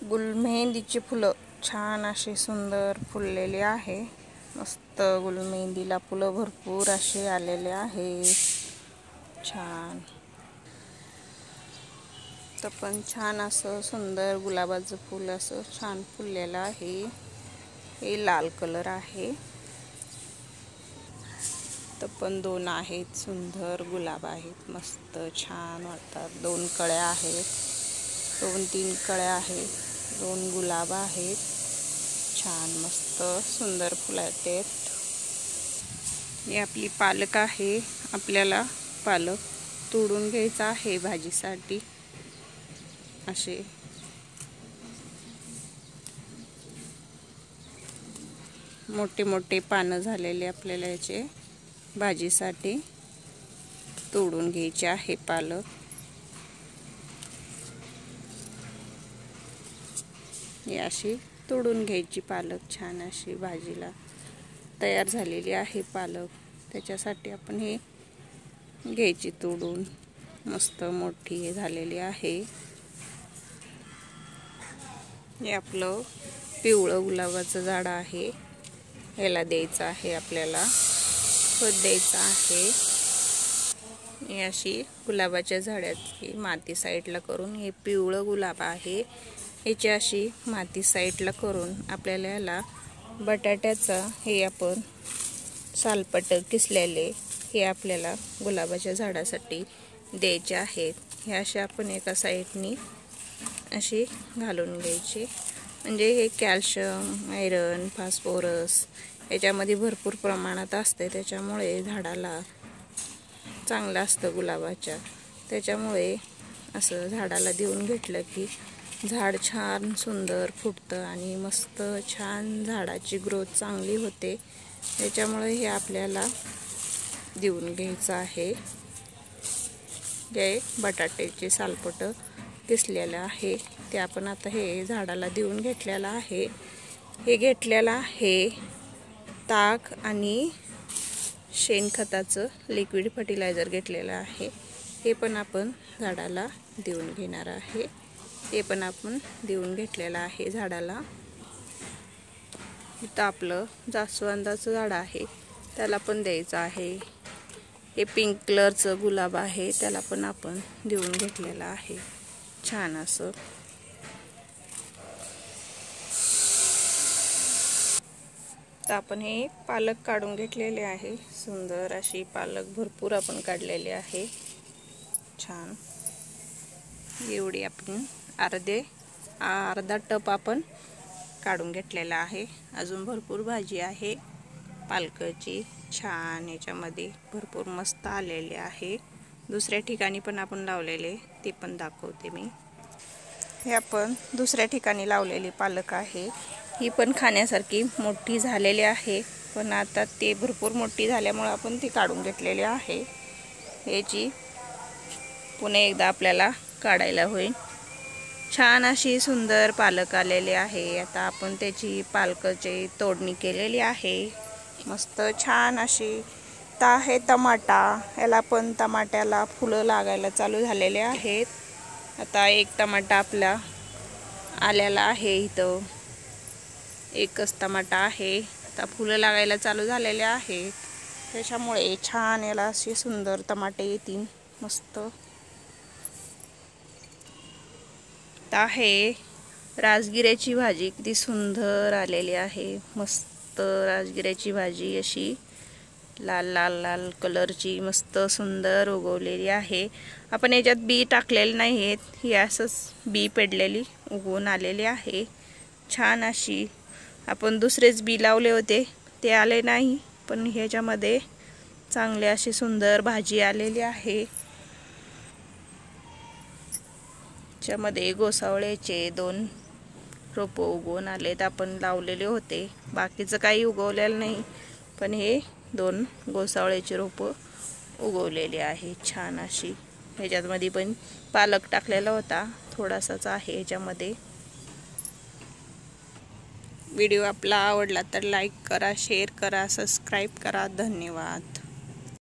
गुलमेहंदीची फुलं छान अशी सुंदर फुललेली आहे। मस्त गुलमेहंदीला फुलं भरपूर असे आलेले आहे। छान तर पण छान असं सुंदर गुलाबाचं फूल असं छान फुललेलं आहे। हे लाल कलर आहे। तर पण दोन आहेत, सुंदर गुलाब आहेत, मस्त छान वाटतात। दोन कळ्या आहेत, 2-3 कळ्या आहेत, 2 गुलाब आहेत। छान मस्त सुंदर फुलं आहेत। ही आपली पालक आहे। आपल्याला पालक तोडून घ्यायचा आहे भाजीसाठी। असे मोठे मोठे पानं झालेले आपल्याला याचे भाजीसाठी तोडून घ्यायचे आहे पालक। ही अशी तोडून घ्यायची पालक, छान अशी भाजीला तयार झालेली आहे पालक। त्याच्यासाठी आपण हे घ्यायची तोडून, मस्त मोठी झालेली आहे। हे आपलं पिवळं गुलाबाचं झाड आहे। याला द्यायचं आहे, आपल्याला खत द्यायचं आहे। ही अशी गुलाबाच्या झाडाची माती साईडला करून, हे पिवळं गुलाब आहे, याची अशी माती साईडला करून आपल्याला याला बटाट्याचा हे आपण सालपट किसलेले हे आपल्याला गुलाबाच्या झाडासाठी द्यायचे आहेत। हे असे आपण एका साईडनी अशी घालून घ्यायचे, म्हणजे हे कॅल्शियम, आयरन, फॉस्फरस याच्यामध्ये भरपूर प्रमाणात असते। त्याच्यामुळे झाडाला चांगलं असतं गुलाबाच्या। त्याच्यामुळे असं झाडाला देऊन घेतलं की झाड छान सुंदर फुटतं आणि मस्त छान झाडाची ग्रोथ चांगली होते। त्याच्यामुळे हे आपल्याला देऊन घ्यायचं आहे। जे बटाट्याचे सालपट किसलेलं आहे ते आपण आता हे झाडाला देऊन घेतलेलं आहे। हे घेतलेलं आहे ताक आणि शेणखताचं लिक्विड फर्टिलायझर घेतलेलं आहे। हे पण आपण झाडाला देऊन घेणार आहे। ते पण आपण देऊन घेतलेलं आहे झाडाला। इथं आपलं जास्वंदाचं झाड आहे, त्याला पण द्यायचं आहे। हे पिंक कलरचं गुलाब आहे, त्याला पण आपण देऊन घेतलेलं आहे छान असं। तर आपण हे पालक काढून घेतलेले आहे। सुंदर अशी पालक भरपूर आपण काढलेली आहे। छान एवढी आपण अर्धा टप आपण काढून घेतलेला आहे। अजून भरपूर भाजी आहे पालकाची, छान याच्यामध्ये भरपूर मस्त आलेले आहे। दुसऱ्या ठिकाणी पण आपण लावलेले, ते पण दाखवते मी। हे आपण दुसऱ्या ठिकाणी लावलेली पालक आहे। ही पण खाण्यासारखी मोठी झालेली आहे, पण आता ते भरपूर मोठी झाल्यामुळे आपण ती काढून घेतलेली आहे। याची पुन्हा एकदा आपल्याला काढायला होईल। छान अशी सुंदर पालक आलेली आहे। आता आपण त्याची पालकाची तोडणी केलेली आहे। मस्त छान अशी आहे टमाटा, याला पण टमाट्याला फुलं लागायला चालू झालेले आहेत। आता एक टमाटा आपला आलेला आहे, इथं एकच टमाटा आहे। आता फुलं लागायला चालू झालेले आहेत, त्याच्यामुळे छान याला असे सुंदर टमाटे येतील मस्त। आहे राजगिऱ्याची भाजी, किती सुंदर आलेली आहे। मस्त राजगिऱ्याची भाजी अशी लाल लाल लाल कलरची मस्त सुंदर उगवलेली आहे। आपण याच्यात बी टाकलेले नाहीत, ही असंच बी पडलेली उगवून आलेली आहे। छान अशी आपण दुसरेच बी लावले होते, ते आले नाही, पण ह्याच्यामध्ये चांगले अशी सुंदर भाजी आलेली आहे। त्याच्यामध्ये गोसावळ्याचे 2 रोप उगवून आलेत, आपण लावलेले होते। बाकीचं काही उगवलेलं नाही, पण हे 2 गोसावळ्याचे रोप उगवलेले आहे छान अशी। ह्याच्यामध्ये पण पालक टाकलेला होता, थोडासाच आहे ह्याच्यामध्ये। व्हिडिओ आपला आवडला तर लाईक करा, शेअर करा, सबस्क्राईब करा। धन्यवाद।